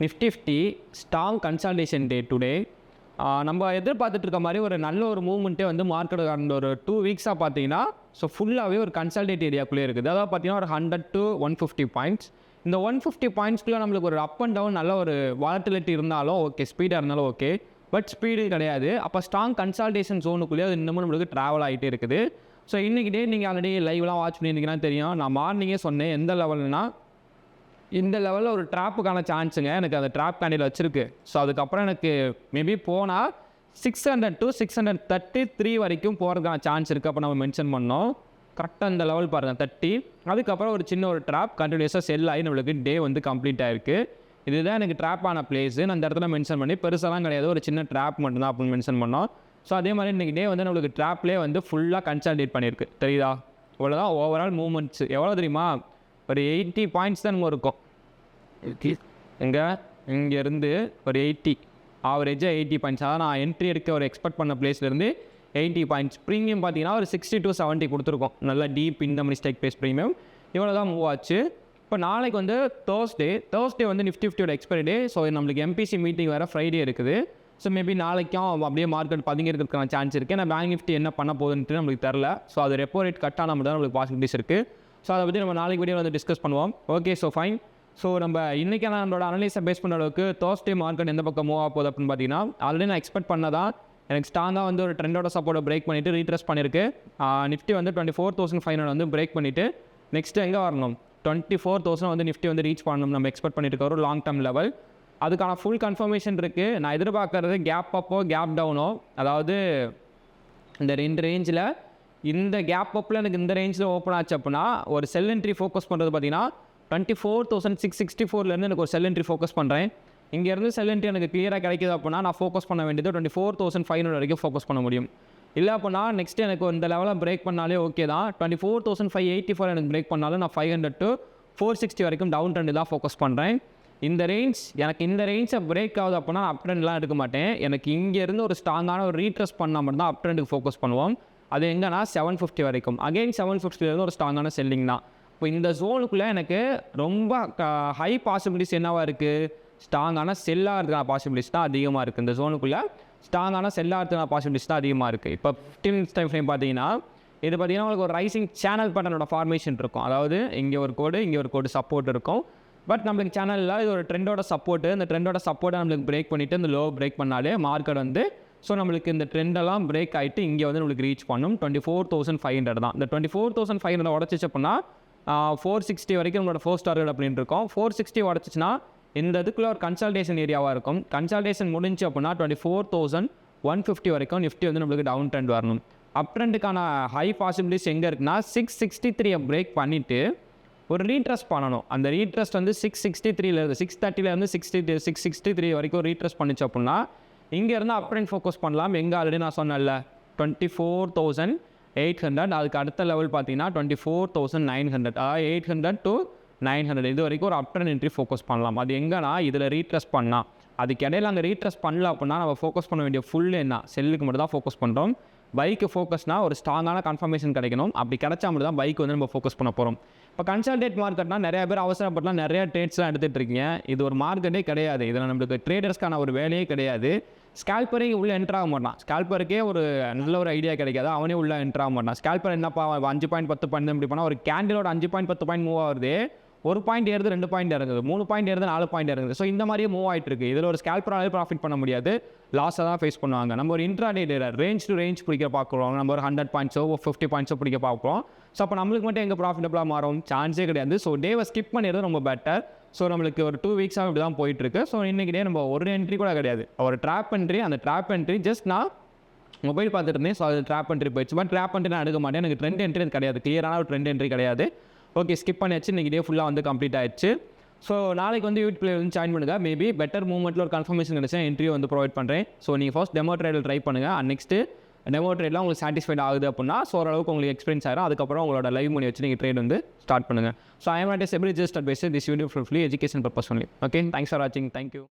Nifty 50 strong consolidation டே today. நம்ம எதிர்பார்த்துட்டு இருக்க மாதிரி ஒரு நல்ல ஒரு மூவ்மெண்ட்டே வந்து மார்க்கெட் அந்த ஒரு 2 வீக்ஸாக பார்த்தீங்கன்னா ஃபுல்லாகவே ஒரு கன்சால்டேட் ஏரியாக்குள்ளே இருக்குது. அதாவது பார்த்தீங்கன்னா ஒரு 100 to 150 பாயிண்ட்ஸ். இந்த 150 பாயிண்ட்ஸ்க்குள்ளே நம்மளுக்கு ஒரு அப் அண்ட் டவுன் நல்ல ஒரு வாலட்டிலிட்டி இருந்தாலும் ஓகே, ஸ்பீடாக இருந்தாலும் ஓகே, பட் ஸ்பீடு கிடையாது. அப்போ ஸ்ட்ராங் கன்சால்டேஷன் ஜோனுக்குள்ளேயே அது இன்னமும் நம்மளுக்கு ட்ராவல் ஆகிட்டே இருக்குது. ஸோ இன்றைக்கி டே நீங்கள் ஆல்ரெடி லைவ்லாம் வாட்ச் பண்ணியிருந்தீங்கன்னா தெரியும். நான் மார்னிங்கே சொன்னேன் எந்த லெவல்னா இந்த லெவலில் ஒரு ட்ராப்புக்கான சான்ஸுங்க எனக்கு அந்த ட்ராப் கேண்டில் வச்சுருக்கு. ஸோ அதுக்கப்புறம் எனக்கு மேபி போனால் 600 to 633 வரைக்கும் போகிறதுக்கான சான்ஸ் இருக்குது. அப்போ நம்ம மென்ஷன் பண்ணோம் கரெக்டாக இந்த லெவல் பாருங்கள் 30. அதுக்கப்புறம் ஒரு சின்ன ஒரு ட்ராப் கண்டினியூஸாக செல் ஆகி நம்மளுக்கு டே வந்து கம்ப்ளீட் ஆகிருக்கு. இதுதான் எனக்கு ட்ராப் ஆன பிளேஸு. நான் அந்த இடத்துல மென்ஷன் பண்ணி பெருசாலாம் கிடையாது, ஒரு சின்ன ட்ராப் மட்டும்தான் அப்படின்னு மென்ஷன் பண்ணோம். ஸோ அதே மாதிரி இன்றைக்கி டே வந்து நம்மளுக்கு ட்ராப்லேயே வந்து ஃபுல்லாக கன்சால்டேட் பண்ணியிருக்கு. தெரியுதா? இவ்வளோதான் ஓவரால் மூவ்மெண்ட்ஸ். எவ்வளோ தெரியுமா? ஒரு 80 பாயிண்ட்ஸ் தான் நம்ம இருக்கும். இங்கேருந்து ஒரு 80 ஆவரேஜாக 80 பாயிண்ட்ஸ். அதான் நான் என்ட்ரி எடுக்க ஒரு எக்ஸ்பெக்ட் பண்ண பிளேஸ்லேருந்து 80 பாயிண்ட்ஸ். ப்ரீமியம் பார்த்தீங்கன்னா ஒரு 60 to 70 கொடுத்துருக்கோம். நல்லா டீப் இந்த மாதிரி ஸ்டேக் பேஸ் ப்ரீமியம் இவ்வளோ தான் மூவ் ஆச்சு. இப்போ நாளைக்கு வந்து தேர்ஸ்டே வந்து நிஃப்டி 50 எக்ஸ்பைரி டே. ஸோ நம்மளுக்கு எம்பிசி மீட்டிங் வேறு ஃப்ரைடே இருக்குது. ஸோ மேபி நாளைக்கும் அப்படியே மார்க்கெட் பதுங்கிறதுக்கான சான்ஸ் இருக்குது. ஏன்னா பேங்க் நிஃப்டி என்ன பண்ண போகுதுன்ட்டு நம்மளுக்கு தெரில. ஸோ அது ரெப்போ ரேட் கட் ஆனால் தான் நம்மளுக்கு பாசிபிலிட்டிஸ் இருக்குது. ஸோ அதை பற்றி நம்ம நாளைக்கு வீடியோ வந்து டிஸ்கஸ் பண்ணுவோம். Okay, so fine. ஸோ நம்ம இன்றைக்கான நம்மளோட அனலைஸை பேஸ் பண்ண அளவுக்கு தேர்ஸ்டே மார்க்கெட் எந்த பக்கம் மூவ் ஆக போகுது அப்படின்னு பார்த்தீங்கன்னா ஆல்ரெடி நான் எக்ஸ்பெக்ட் பண்ணதான் எனக்கு ஸ்ட்ராங்காக வந்து ஒரு ட்ரெண்டோட சப்போர்ட்டை பிரேக் பண்ணிவிட்டு ரீட்ரெஸ் பண்ணியிருக்கு. நிஃப்டி வந்து 24,500 வந்து பிரேக் பண்ணிவிட்டு நெக்ஸ்ட் எங்கே வரணும் 24,000 வந்து நிஃப்டி வந்து ரீச் பண்ணணும் நம்ம எக்ஸ்பெக்ட் பண்ணிட்டு ஒரு லாங் டர்ம் லெவல். அதுக்கான ஃபுல் கன்ஃபர்மேஷன் இருக்குது. நான் எதிர்பார்க்கறது கேப் அப்போ கேப் டவுனோ, அதாவது இந்த 2 ரேஞ்சில் இந்த கேப் அப்பில் எனக்கு இந்த ரேஞ்சில் ஓப்பன் ஆச்சு அப்படின்னா ஒரு செல் என்ட்ரி ஃபோக்கஸ் பண்ணுறது பார்த்தீங்கன்னா 24,664 எனக்கு ஒரு செல் என்ட்ரி ஃபோக்கஸ் பண்ணுறேன். இங்கேருந்து செல் என்ட்ரி எனக்கு கிளியராக கிடைக்கிது அப்படின்னா நான் ஃபோக்கஸ் பண்ண வேண்டியது 24,500 வரைக்கும் ஃபோக்கஸ் பண்ண முடியும். இல்லை அப்படின்னா நெக்ஸ்ட் எனக்கு இந்த லெவலில் பிரேக் பண்ணாலே ஓகே தான். 24,584 எனக்கு பிரேக் பண்ணாலும் நான் 500 to 460 வரைக்கும் டவுன் ட்ரெண்டு தான் ஃபோக்கஸ் பண்ணுறேன். இந்த ரேஞ்சை பிரேக் ஆகுது அப்படின்னா நான் அப் ட்ரெண்ட்லாம் எடுக்க மாட்டேன். எனக்கு இங்கேருந்து ஒரு ஸ்ட்ராங்கான ஒரு ரீட்ரெஸ் பண்ணால் மட்டும் தான் அப் ட்ரெண்டுக்கு ஃபோக்கஸ் பண்ணுவோம். அது எங்கன்னா 750 வரைக்கும். அகெயின் 750 ஒரு ஸ்ட்ராங்கான செல்லிங் தான். இப்போ இந்த ஜோனுக்குள்ளே எனக்கு ரொம்ப ஹை பாசிபிலிட்டிஸ் என்னவாக இருக்குது, ஸ்ட்ராங்கான செல்லாக இருக்கிற பாசிபிலிட்டிஸ் தான் அதிகமாக இருக்குது. இந்த ஜோனுக்குள்ளே ஸ்ட்ராங்கான செல்லாக இருக்கிற பாசிபிலிட்டிஸ் தான் அதிகமாக இருக்குது. இப்போ 15 minutes டைம் ஃப்ரேம் பார்த்தீங்கன்னா இது பார்த்தீங்கன்னா உங்களுக்கு ஒரு ரைசிங் சேனல் பேட்டர்னோட ஃபார்மேஷன் இருக்கும். அதாவது இங்கே ஒரு கோடு சப்போர்ட் இருக்கும். பட் நம்மளுக்கு சேனலில் இது ஒரு ட்ரெண்டோட சப்போர்ட்டு. இந்த ட்ரெண்டோட சப்போர்ட்டை நம்மளுக்கு பிரேக் பண்ணிவிட்டு இந்த லோ பிரேக் பண்ணாலே மார்க்கெட் வந்து ஸோ நம்மளுக்கு இந்த ட்ரெண்டெல்லாம் பிரேக் ஆகிட்டு இங்கே வந்து நம்மளுக்கு ரீச் பண்ணும் 24,500 தான். இந்த 24,500 உடச்சிச்சு அப்படின்னா 460 வரைக்கும் நம்மளோட ஃபர்ஸ்ட் டார்கெட் அப்படின்னு இருக்கும். 460 உடச்சிச்சுன்னா இந்த இதுக்குள்ளே ஒரு கன்சல்டேஷன் ஏரியாவாக இருக்கும். கன்சல்டேஷன் முடிஞ்சு அப்படின்னா 24,150 வரைக்கும் நிஃப்டி வந்து நம்மளுக்கு டவுன் ட்ரெண்ட் வரணும். அப் ட்ரெண்டுக்கான ஹை பாசிபிலிட்டிஸ் எங்கே இருக்குன்னா 663 பிரேக் பண்ணிவிட்டு ஒரு ரீட்ரெஸ்ட் பண்ணணும். அந்த ரீட்ரெஸ்ட் வந்து 663 630 663 வரைக்கும் ரீட்ரெஸ்ட் பண்ணிச்சு அப்படின்னா இங்கேருந்து அப் ட்ரெண்ட் ஃபோக்கஸ் பண்ணலாம். எங்கே ஆல்ரெடி நான் சொன்னேன்ல 24,800. அதுக்கு அடுத்த லெவல் பார்த்தீங்கன்னா 24,900. அதாவது 800 to 900 இது வரைக்கும் ஒரு அப் ட்ரெண்ட் என்ட்ரி ஃபோக்கஸ் பண்ணலாம். அது எங்கன்னா இதில் ரீட்ரெஸ்ட் பண்ணால் அதுக்கு இடையில அங்கே ரீட்ரெஸ்ட் பண்ணல அப்படின்னா நம்ம ஃபோக்கஸ் பண்ண வேண்டிய ஃபுல் என்ன செல்லுக்கு மட்டும் தான் ஃபோக்கஸ் பண்ணுறோம். பைக்கு ஃபோக்கஸ்னால் ஒரு ஸ்ட்ராங்கான கன்ஃபர்மேஷன் கிடைக்கணும். அப்படி கிடைச்சா மட்டும் தான் பைக் வந்து நம்ம ஃபோக்கஸ் பண்ண போகிறோம். இப்போ கன்சல்டேட் மார்க்கெட்னா நிறைய பேர் அவசரப்பட்டுலாம் நிறைய ட்ரேட்ஸ்லாம் எடுத்துகிட்டு இருக்கீங்க. இது ஒரு மார்க்கெட்டே கிடையாது. இதில் நம்மளுக்கு ட்ரேடர்ஸ்க்கான ஒரு வேலையே கிடையாது. ஸ்கேல்பரே உள்ளே என்ட்ரு ஆக மாட்டான். ஸ்கேல்பருக்கே ஒரு நல்ல ஒரு ஐடியா கிடைக்காது. அவனே உள்ளே என்ட்ரு ஆக மாட்டான். ஸ்கேல்பர் என்னப்பா 5 பாயிண்ட் 10 பாயிண்ட் இப்படி பண்ணால் ஒரு கேண்டிலோட 5 பாயிண்ட் 10 பாயிண்ட் மூவ் ஆகுது. 1 பாயிண்ட் ஏறுது, 2 பாயிண்ட் இறங்குது, 3 பாயிண்ட் ஏறுது, 4 பாயிண்ட் இறங்குது. ஸோ இந்த மாதிரியே மூவ் ஆகிட்டு இருக்குது. இதில் ஒரு ஸ்கேல்பராலே ப்ராஃபிட் பண்ண முடியாது. லாஸை தான் ஃபேஸ் பண்ணுவாங்க. நம்ம ஒரு இன்ட்ராடே ரேஞ்ச் டு ரேஞ்ச் பிடிக்க பார்க்குறோம். நம்ம ஒரு 100 பாயிண்ட்ஸோ 50 பாயிண்ட்ஸோ பிடிக்க பார்க்குறோம். ஸோ அப்போ நம்மளுக்கு மட்டும் எங்கே ப்ராஃபிட்டபுளாக மாறும்? சான்ஸே கிடையாது. ஸோ டேவை ஸ்கிப் பண்ணிடுறது ரொம்ப பெட்டர். ஸோ நம்மளுக்கு ஒரு 2 வீக்ஸாக இப்படி தான் போயிட்டுருக்கு. ஸோ இன்றைக்கி டே நம்ம ஒரு என்ட்ரி கூட கிடையாது. ஒரு ட்ராப் என்ட்ரி, அந்த ட்ராப் என்ட்ரி ஜஸ்ட் நான் மொபைல் பார்த்துட்டு இருந்தேன். ஸோ அது ட்ராப் என்ட்ரி போயிடுச்சு. பட் ட்ராப் என்ட்ரி நான் எடுக்க மாட்டேன். எனக்கு ட்ரெண்ட் என்ட்ரி கிடையாது. கிளியரான ஒரு ட்ரெண்ட் என்ட்ரி கிடையாது. ஓகே, ஸ்கிப் பண்ணியாச்சு. இன்றைக்கி டே ஃபுல்லாக வந்து கம்ப்ளீட் ஆயிடுச்சு. ஸோ நாளைக்கு வந்து யூடியூப்ல வந்து ஜாயின் பண்ணுங்கள். மேபி பெட்டர் மூவ்மெண்ட்டில் ஒரு கன்ஃபர்மேஷன் கிடைச்சா என்ட்ரியை வந்து ப்ரொவைட் பண்ணுறேன். ஸோ நீங்கள் ஃபர்ஸ்ட் டெமோ ட்ரேடில் ட்ரை பண்ணுங்கள். அண்ட் நெக்ஸ்ட்டு டெமோ ட்ரேட்லாம் உங்களுக்கு சாட்டிஸ்ஃபைட் ஆகுது அப்படின்னா ஸோ ஓரளவுக்கு உங்களுக்கு எக்ஸ்பீரியன்ஸ் ஆகிடும். அதுக்கப்புறம் உங்களோட லைவ் மணி வச்சு நீங்கள் ட்ரேட் வந்து ஸ்டார்ட் பண்ணுங்கள். So I am not a specialist adviser. This video fully education purpose only. Okay, thanks for வாட்சிங். தேங்க்யூ.